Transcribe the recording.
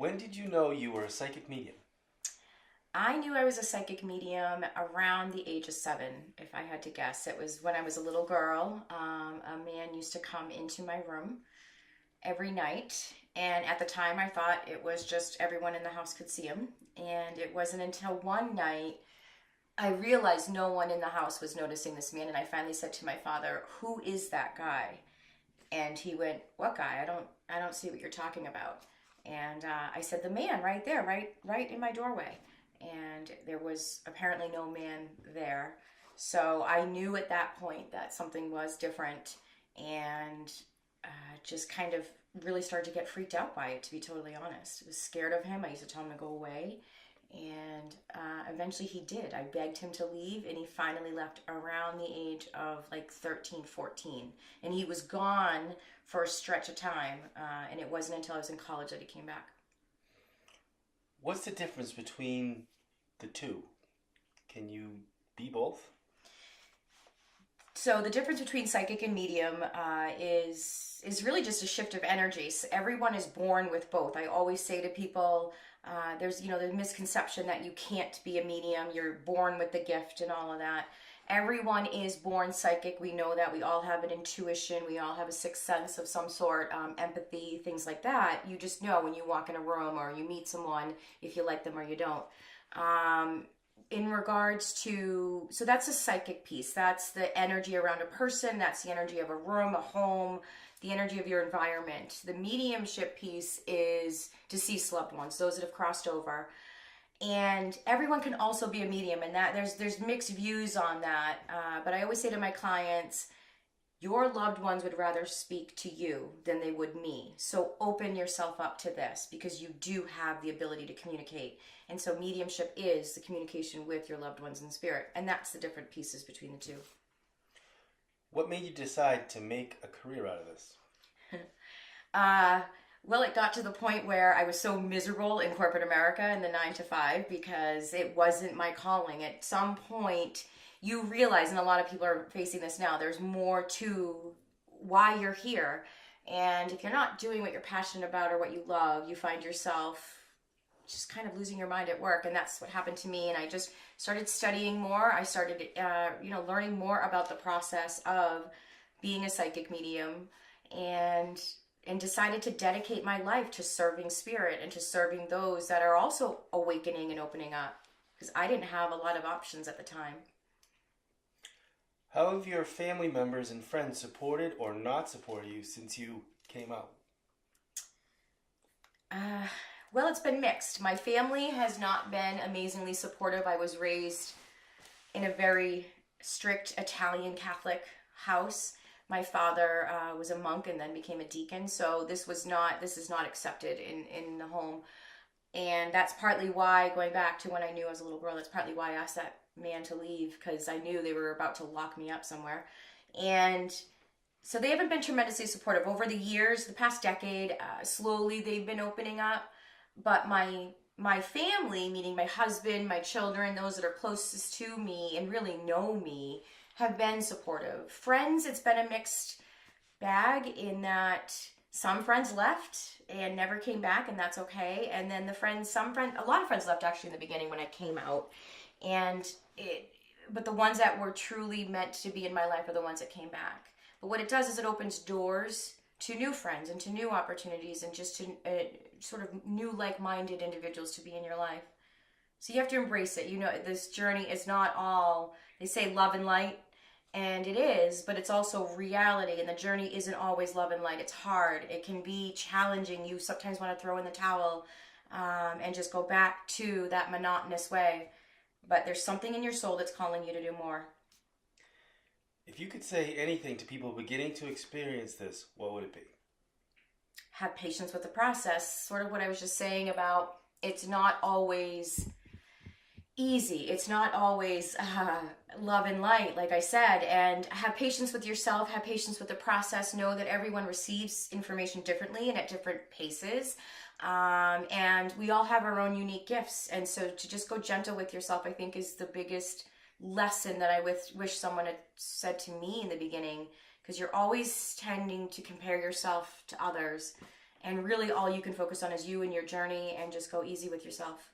When did you know you were a psychic medium? I knew I was a psychic medium around the age of 7, if I had to guess. It was when I was a little girl. A man used to come into my room every night. And at the time, I thought it was just everyone in the house could see him. And it wasn't until one night I realized no one in the house was noticing this man. And I finally said to my father, "Who is that guy?" And he went, "What guy? I don't see what you're talking about." And I said, "The man right there, right in my doorway." And there was apparently no man there. So I knew at that point that something was different, and just kind of really started to get freaked out by it, to be totally honest. I was scared of him. I used to tell him to go away. And eventually he did. I begged him to leave, and he finally left around the age of like 13, 14. And he was gone for a stretch of time, and it wasn't until I was in college that he came back. What's the difference between the two? Can you be both? So the difference between psychic and medium is really just a shift of energy. So everyone is born with both. I always say to people, there's the misconception that you can't be a medium. You're born with the gift and all of that. Everyone is born psychic. We know that. We all have an intuition. We all have a sixth sense of some sort, empathy, things like that. You just know when you walk in a room or you meet someone if you like them or you don't. In regards to, so that's a psychic piece. That's the energy around a person. That's the energy of a room, a home, the energy of your environment. The mediumship piece is deceased loved ones, those that have crossed over. And everyone can also be a medium, and that there's mixed views on that. But I always say to my clients, your loved ones would rather speak to you than they would me. So open yourself up to this, because you do have the ability to communicate. And so mediumship is the communication with your loved ones in spirit. And that's the different pieces between the two. What made you decide to make a career out of this? Uh, well, it got to the point where I was so miserable in corporate America in the 9 to 5 because it wasn't my calling. At some point, you realize, and a lot of people are facing this now, there's more to why you're here. And if you're not doing what you're passionate about or what you love, you find yourself just kind of losing your mind at work. And that's what happened to me. And I just started studying more. I started, learning more about the process of being a psychic medium, and decided to dedicate my life to serving spirit and to serving those that are also awakening and opening up, because I didn't have a lot of options at the time. How have your family members and friends supported or not supported you since you came out? Uh, well, it's been mixed. My family has not been amazingly supportive. I was raised in a very strict Italian Catholic house. My father was a monk and then became a deacon, so this is not accepted in the home. And that's partly why, going back to when I knew I was a little girl, that's partly why I asked that man to leave, because I knew they were about to lock me up somewhere. And so they haven't been tremendously supportive. Over the years, the past decade, slowly they've been opening up. But my family, meaning my husband, my children, those that are closest to me and really know me, have been supportive. Friends, it's been a mixed bag in that some friends left and never came back, and that's okay. And then a lot of friends left actually in the beginning when I came out. But the ones that were truly meant to be in my life are the ones that came back. But what it does is it opens doors to new friends and to new opportunities, and just to sort of new like-minded individuals to be in your life. So you have to embrace it. This journey is not all, they say love and light, and it is, but it's also reality, and the journey isn't always love and light. It's hard. It can be challenging. You sometimes want to throw in the towel and just go back to that monotonous way. But there's something in your soul that's calling you to do more. If you could say anything to people beginning to experience this, what would it be? Have patience with the process. Sort of what I was just saying about, it's not always easy. It's not always love and light, like I said. And have patience with yourself. Have patience with the process. Know that everyone receives information differently and at different paces. And we all have our own unique gifts. And so to just go gentle with yourself, I think, is the biggest lesson that I wish someone had said to me in the beginning, because you're always tending to compare yourself to others. and really all you can focus on is you and your journey, and just go easy with yourself.